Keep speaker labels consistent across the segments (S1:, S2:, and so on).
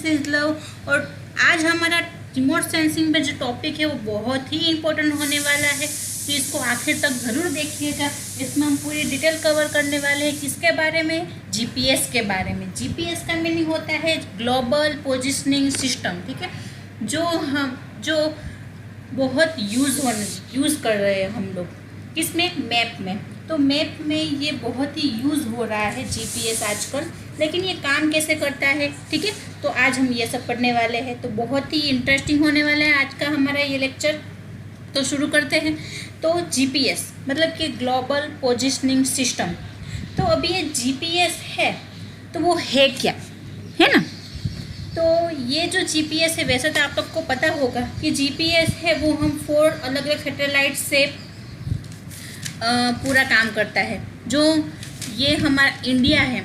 S1: This is love. और आज हमारा रिमोट सेंसिंग में जो टॉपिक है वो बहुत ही इम्पोर्टेंट होने वाला है, तो इसको आखिर तक ज़रूर देखिएगा। इसमें हम पूरी डिटेल कवर करने वाले हैं। किसके बारे में? जीपीएस के बारे में। जीपीएस का मीनिंग होता है ग्लोबल पोजिशनिंग सिस्टम, ठीक है, जो बहुत यूज़ कर रहे हैं हम लोग। किसमें? मैप में। तो मैप में ये बहुत ही यूज़ हो रहा है जीपीएस आजकल, लेकिन ये काम कैसे करता है, ठीक है, तो आज हम ये सब पढ़ने वाले हैं। तो बहुत ही इंटरेस्टिंग होने वाला है आज का हमारा ये लेक्चर। तो शुरू करते हैं। तो जीपीएस मतलब कि ग्लोबल पोजिशनिंग सिस्टम। तो अभी ये जीपीएस है तो वो है क्या, है ना। तो ये जो जीपीएस है, वैसे तो आप लोग को पता होगा कि जीपीएस है वो हम 4 अलग अलग सैटेलाइट से पूरा काम करता है। जो ये हमारा इंडिया है,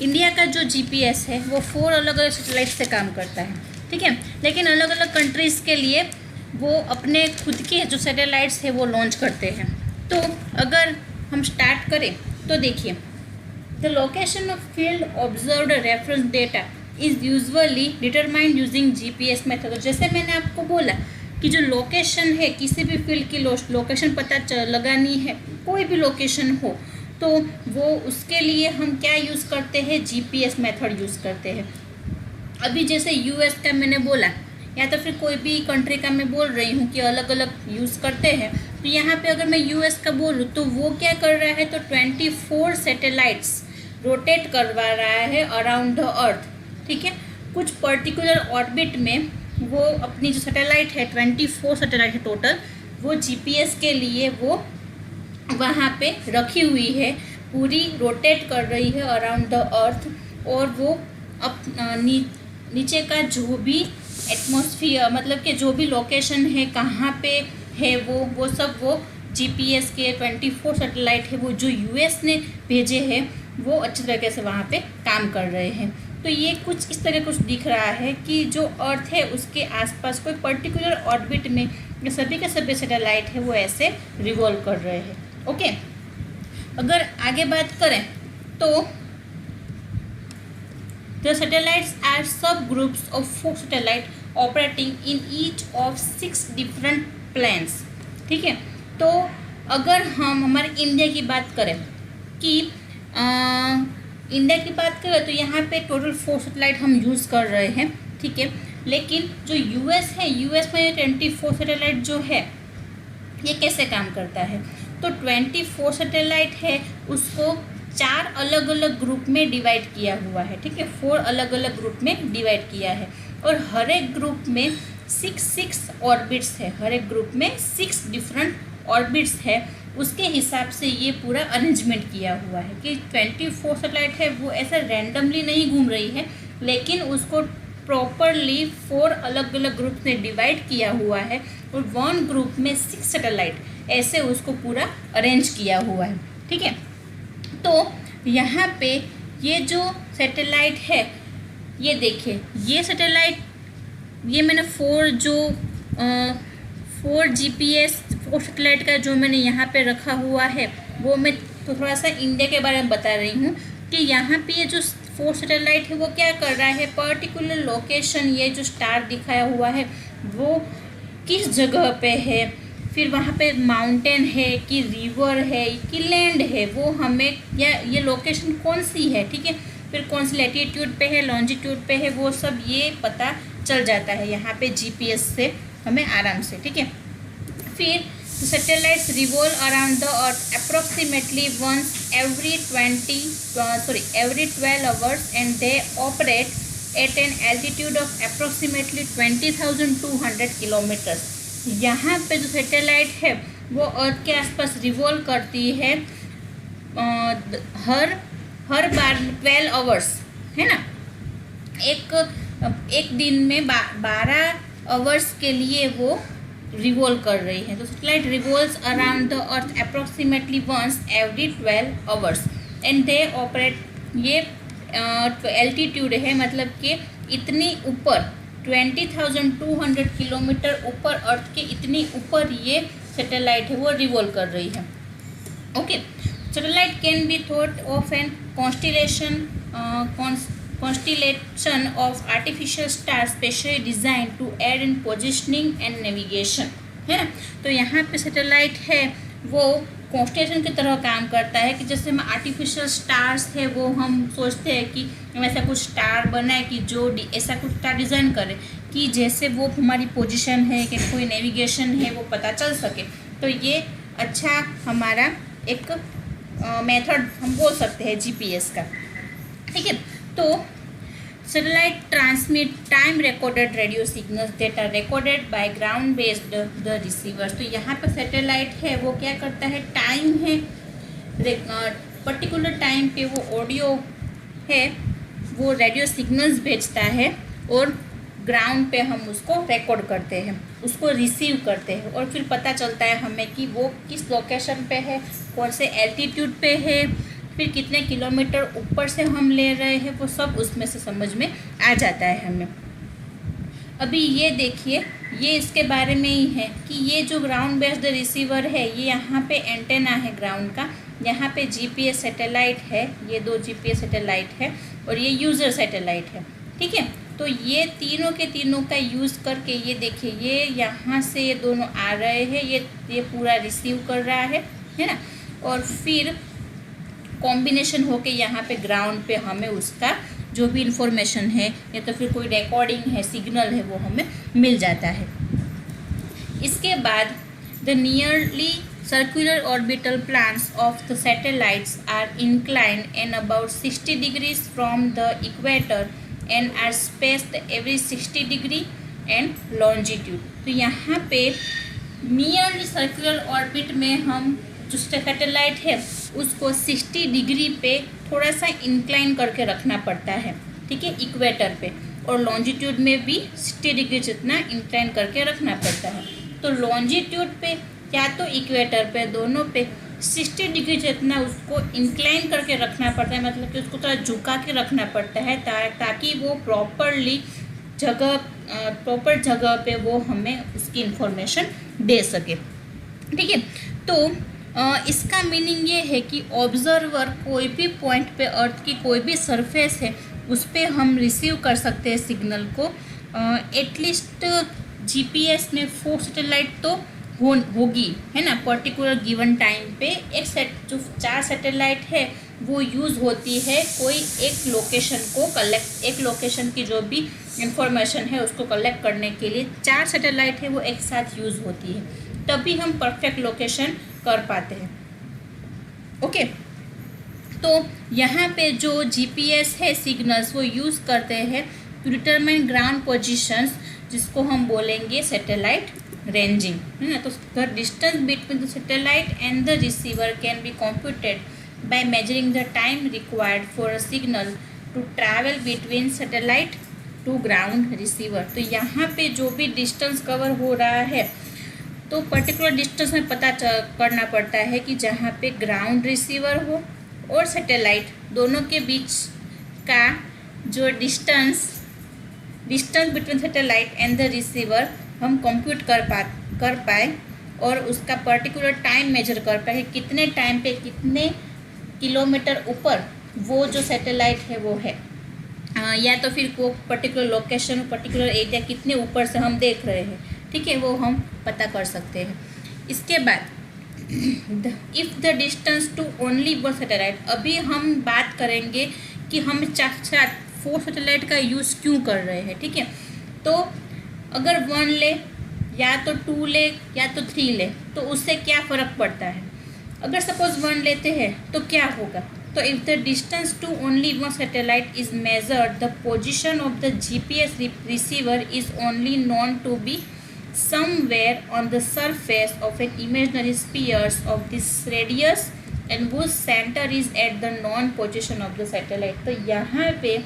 S1: इंडिया का जो जीपीएस है वो 4 अलग अलग सैटेलाइट से काम करता है, ठीक है। लेकिन अलग अलग कंट्रीज़ के लिए वो अपने खुद के जो सैटेलाइट्स है वो लॉन्च करते हैं। तो अगर हम स्टार्ट करें तो देखिए, the location of field observed reference data is usually determined using GPS method. तो जैसे मैंने आपको बोला कि जो लोकेशन है, किसी भी फील्ड की लोकेशन पता लगानी है, कोई भी लोकेशन हो, तो वो उसके लिए हम क्या यूज़ करते हैं? जीपीएस मेथड यूज़ करते हैं। अभी जैसे यूएस का मैंने बोला, या तो फिर कोई भी कंट्री का मैं बोल रही हूँ कि अलग अलग यूज़ करते हैं। तो यहाँ पे अगर मैं यूएस का बोलूँ तो वो क्या कर रहा है? तो 24 सैटेलाइट्स रोटेट करवा रहा है अराउंड द अर्थ, ठीक है। कुछ पर्टिकुलर ऑर्बिट में वो अपनी जो सैटेलाइट है, 24 सैटेलाइट है टोटल, वो जीपीएस के लिए वो वहाँ पे रखी हुई है, पूरी रोटेट कर रही है अराउंड द अर्थ। और वो नीचे का जो भी एटमॉस्फेयर, मतलब कि जो भी लोकेशन है, कहाँ पे है वो सब वो जीपीएस के 24 सैटेलाइट है वो जो यूएस ने भेजे हैं वो अच्छी तरीके से वहाँ पे काम कर रहे हैं। तो ये कुछ इस तरह कुछ दिख रहा है कि जो अर्थ है उसके आसपास कोई पर्टिकुलर ऑर्बिट में ये सभी के सभी सैटेलाइट है वो ऐसे रिवॉल्व कर रहे हैं। ओके, अगर आगे बात करें तो the satellites are subgroups of 4 satellites operating in each of 6 different planes, ठीक है। तो अगर हम हमारे इंडिया की बात करें कि इंडिया की बात करें तो यहाँ पे टोटल 4 सैटेलाइट हम यूज़ कर रहे हैं, ठीक है। लेकिन जो यूएस है, यूएस में 24 सैटेलाइट जो है ये कैसे काम करता है? तो 24 सैटेलाइट है उसको 4 अलग अलग ग्रुप में डिवाइड किया हुआ है, ठीक है। 4 अलग अलग ग्रुप में डिवाइड किया है और हर एक ग्रुप में 6 ऑर्बिट्स है। हर एक ग्रुप में 6 डिफरेंट ऑर्बिट्स है। उसके हिसाब से ये पूरा अरेंजमेंट किया हुआ है कि 24 सैटेलाइट है वो ऐसे रैंडमली नहीं घूम रही है, लेकिन उसको प्रॉपरली 4 अलग अलग ग्रुप में डिवाइड किया हुआ है और 1 ग्रुप में 6 सैटेलाइट ऐसे उसको पूरा अरेंज किया हुआ है, ठीक है। तो यहाँ पे ये जो सैटेलाइट है, ये देखिए, ये सैटेलाइट, ये मैंने 4 जीपीएस 4 सैटेलाइट का जो मैंने यहाँ पे रखा हुआ है वो मैं तो थोड़ा सा इंडिया के बारे में बता रही हूँ कि यहाँ पे ये जो 4 सैटेलाइट है वो क्या कर रहा है? पर्टिकुलर लोकेशन, ये जो स्टार दिखाया हुआ है वो किस जगह पे है, फिर वहाँ पे माउंटेन है कि रिवर है कि लैंड है, वो हमें, या ये लोकेशन कौन सी है, ठीक है, फिर कौन सी लैटिट्यूड पे है, लॉन्जिट्यूड पे है, वो सब ये पता चल जाता है यहाँ पे जीपीएस से हमें आराम से, ठीक है। फिर satellites revolve around the earth approximately once every 12 hours and they operate at an altitude of approximately 20,200 kilometres. यहाँ पे जो सैटेलाइट है वो अर्थ के आसपास रिवॉल्व करती है हर बार 12 आवर्स, है ना। एक दिन में 12 आवर्स के लिए वो रिवॉल्व कर रही है। तो satellite revolves around the earth approximately once every 12 hours and they operate, ये एल्टीट्यूड है, मतलब कि इतनी ऊपर 20,200 किलोमीटर ऊपर, अर्थ के इतनी ऊपर ये सैटेलाइट है वो रिवॉल्व कर रही है। Okay, satellite can be thought of an constellation constellation of artificial stars specially designed to aid in positioning and navigation, है ना। तो यहाँ पे सैटेलाइट है वो कॉन्स्टेलेशन की तरह काम करता है कि जैसे हम आर्टिफिशियल स्टार्स है वो हम सोचते हैं कि हम ऐसा कुछ स्टार बनाए कि जो ऐसा कुछ स्टार डिज़ाइन करे कि जैसे वो हमारी पोजीशन है कि कोई नेविगेशन है वो पता चल सके। तो ये अच्छा हमारा एक मेथड हम बोल सकते हैं जीपीएस का, ठीक है। तो satellite transmit time recorded radio signals that are recorded by ground based the receivers. तो यहाँ पर सैटेलाइट है वो क्या करता है, टाइम है पर्टिकुलर टाइम पे वो ऑडियो है वो रेडियो सिग्नल्स भेजता है और ग्राउंड पे हम उसको रिकॉर्ड करते हैं, उसको रिसीव करते हैं और फिर पता चलता है हमें कि वो किस लोकेशन पे है, कौन से एल्टीट्यूड पे है, फिर कितने किलोमीटर ऊपर से हम ले रहे हैं, वो सब उसमें से समझ में आ जाता है हमें। अभी ये देखिए, ये इसके बारे में ही है कि ये जो ग्राउंड बेस्ड रिसीवर है ये यहाँ पे एंटेना है ग्राउंड का, यहाँ पे जीपीएस सैटेलाइट है, ये 2 जीपीएस सैटेलाइट है और ये यूज़र सैटेलाइट है, ठीक है। तो ये तीनों के तीनों का यूज़ करके ये देखिए, ये यहाँ से ये दोनों आ रहे हैं, ये पूरा रिसीव कर रहा है ना, और फिर कॉम्बिनेशन होके यहाँ पे ग्राउंड पे हमें उसका जो भी इंफॉर्मेशन है या तो फिर कोई रिकॉर्डिंग है, सिग्नल है, वो हमें मिल जाता है। इसके बाद the nearly circular orbital plans of the satellites are inclined and about 60 degrees from the equator and are spaced every 60 degree and longitude. तो यहाँ पे नियरली सर्कुलर ऑर्बिट में हम जो सैटेलाइट है उसको 60 डिग्री पे थोड़ा सा इंक्लाइन करके रखना पड़ता है, ठीक है, इक्वेटर पे, और लॉन्जिट्यूड में भी 60 डिग्री जितना इंक्लाइन करके रखना पड़ता है। तो लॉन्जिट्यूड पे या तो इक्वेटर पे, दोनों पे 60 डिग्री जितना उसको इंक्लाइन करके रखना पड़ता है, मतलब कि उसको थोड़ा झुका के रखना पड़ता है ताकि वो प्रॉपर जगह पे वो हमें उसकी इंफॉर्मेशन दे सके, ठीक है। तो इसका मीनिंग ये है कि ऑब्जर्वर कोई भी पॉइंट पे अर्थ की कोई भी सरफेस है उस पर हम रिसीव कर सकते हैं सिग्नल को। एटलीस्ट जीपीएस में 4 सैटेलाइट तो होगी, है ना, पर्टिकुलर गिवन टाइम पे। जो 4 सैटेलाइट है वो यूज़ होती है कोई एक लोकेशन को कलेक्ट, एक लोकेशन की जो भी इंफॉर्मेशन है उसको कलेक्ट करने के लिए 4 सैटेलाइट है वो एक साथ यूज़ होती है, तभी हम परफेक्ट लोकेशन कर पाते हैं, ओके। तो यहाँ पे जो जीपीएस है सिग्नल्स वो यूज़ करते हैं टू डिटरमाइन ग्राउंड पोजीशंस, जिसको हम बोलेंगे सैटेलाइट रेंजिंग, है ना। तो the distance between the satellite and the receiver can be computed by measuring the time required for a signal to travel between satellite to ground receiver. तो यहाँ पे जो भी डिस्टेंस कवर हो रहा है तो पर्टिकुलर डिस्टेंस में पता करना पड़ता है कि जहाँ पे ग्राउंड रिसीवर हो और सैटेलाइट दोनों के बीच का जो distance between satellite and the receiver हम कंप्यूट कर पाए और उसका पर्टिकुलर टाइम मेजर कर पाए, कितने टाइम पे कितने किलोमीटर ऊपर वो जो सैटेलाइट है वो है, या तो फिर को पर्टिकुलर लोकेशन, पर्टिकुलर एरिया कितने ऊपर से हम देख रहे हैं, ठीक है, वो हम पता कर सकते हैं। इसके बाद if the distance to only 1 satellite, अभी हम बात करेंगे कि हम 4 सैटेलाइट का यूज़ क्यों कर रहे हैं, ठीक है। तो अगर 1 ले या तो 2 ले या तो 3 ले तो उससे क्या फ़र्क पड़ता है। अगर सपोज 1 लेते हैं तो क्या होगा, तो if the distance to only 1 satellite is measured the position of the GPS receiver is only known to be somewhere on the surface of an imaginary spheres of this radius and whose center is at the known position of the satellite। तो यहाँ पे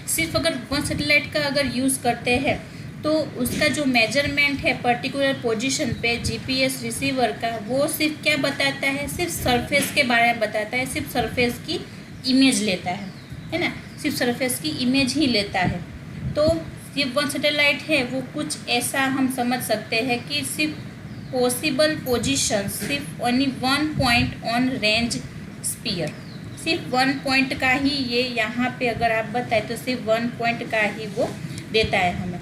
S1: सिर्फ अगर 1 satellite का अगर use करते हैं तो उसका जो मेजरमेंट है पर्टिकुलर पोजीशन पे जीपीएस रिसीवर का, वो सिर्फ क्या बताता है, सिर्फ सरफेस के बारे में बताता है, सिर्फ सरफेस की इमेज लेता है ना, सिर्फ सरफेस की इमेज ही लेता है। तो ये 1 सैटेलाइट है वो कुछ ऐसा हम समझ सकते हैं कि सिर्फ पॉसिबल पोजीशन, सिर्फ only 1 point on range sphere, सिर्फ 1 पॉइंट का ही ये यहाँ पे अगर आप बताए तो सिर्फ 1 पॉइंट का ही वो देता है हमें।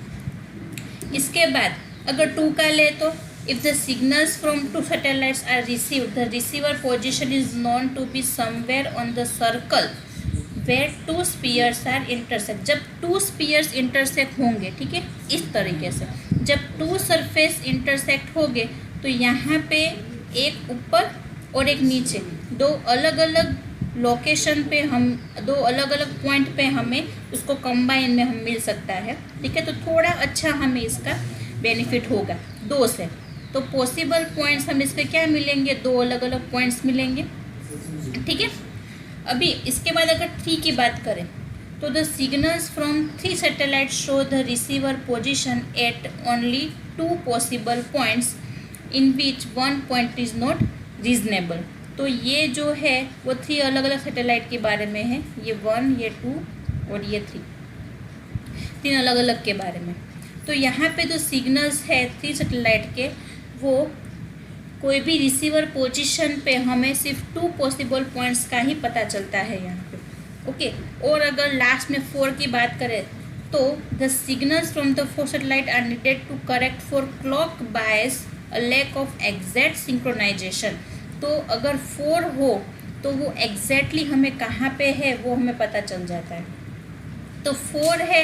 S1: इसके बाद अगर 2 का ले तो if the signals from 2 satellites are received, the receiver position is known to be somewhere on the circle where 2 spheres are intersect। जब 2 spheres intersect होंगे, ठीक है, इस तरीके से जब 2 सरफेस इंटरसेक्ट होंगे तो यहाँ पे एक ऊपर और एक नीचे, 2 अलग अलग लोकेशन पे हम 2 अलग अलग पॉइंट पे हमें उसको कंबाइन में हम मिल सकता है, ठीक है। तो थोड़ा अच्छा हमें इसका बेनिफिट होगा 2 से। तो पॉसिबल पॉइंट्स हम इसके क्या मिलेंगे, 2 अलग अलग पॉइंट्स मिलेंगे, ठीक है। अभी इसके बाद अगर 3 की बात करें तो the signals from 3 satellite show the receiver position at only 2 possible points in which 1 point is not reasonable. तो ये जो है वो 3 अलग अलग सैटेलाइट के बारे में है, ये 1, ये 2 और ये 3 अलग अलग के बारे में। तो यहाँ पे जो सिग्नल्स है 3 सैटेलाइट के, वो कोई भी रिसीवर पोजीशन पे हमें सिर्फ 2 पॉसिबल पॉइंट्स का ही पता चलता है यहाँ पे, ओके। और अगर लास्ट में 4 की बात करें तो the signals from the 4 satellite are needed to correct for clock bias a lack of exact synchronization. तो अगर 4 हो तो वो एग्जैक्टली हमें कहाँ पे है वो हमें पता चल जाता है। तो 4 है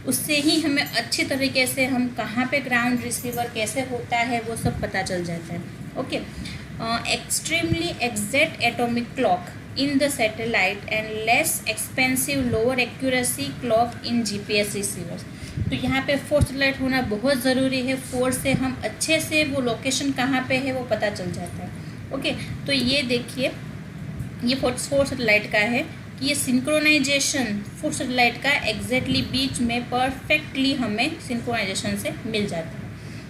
S1: उससे ही हमें अच्छी तरीके से हम कहाँ पे ग्राउंड रिसीवर कैसे होता है वो सब पता चल जाता है, okay. Extremely exact atomic clock in the satellite and less expensive lower accuracy clock in GPS receivers. तो यहाँ पे 4 सैटेलाइट होना बहुत ज़रूरी है, 4 से हम अच्छे से वो लोकेशन कहाँ पे है वो पता चल जाता है, ओके। तो ये देखिए ये 4 सैटेलाइट का है कि ये सिंक्रोनाइजेशन 4 सैटेलाइट का एग्जैक्टली बीच में परफेक्टली हमें सिंक्रोनाइजेशन से मिल जाता है।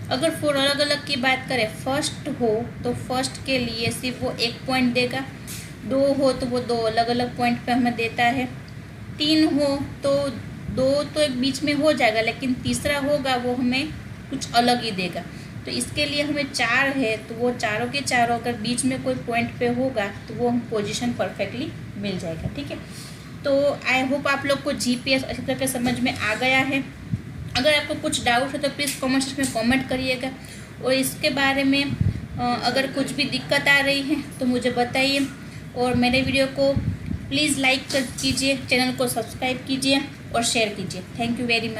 S1: अगर 4 अलग अलग की बात करें, फर्स्ट हो तो फर्स्ट के लिए सिर्फ वो 1 पॉइंट देगा, 2 हो तो वो 2 अलग अलग पॉइंट पे हमें देता है, 3 हो तो 2 तो एक बीच में हो जाएगा, लेकिन तीसरा होगा वो हमें कुछ अलग ही देगा। तो इसके लिए हमें 4 है तो वो चारों के चारों अगर बीच में कोई पॉइंट पे होगा तो वो हम पोजीशन परफेक्टली मिल जाएगा, ठीक है। तो आई होप आप लोग को जीपीएस अच्छी तरह से समझ में आ गया है। अगर आपको कुछ डाउट है तो प्लीज़ कमेंट सेक्शन में कमेंट करिएगा, और इसके बारे में अगर कुछ भी दिक्कत आ रही है तो मुझे बताइए, और मेरे वीडियो को प्लीज़ लाइक कीजिए, चैनल को सब्सक्राइब कीजिए और शेयर कीजिए। Thank you very much.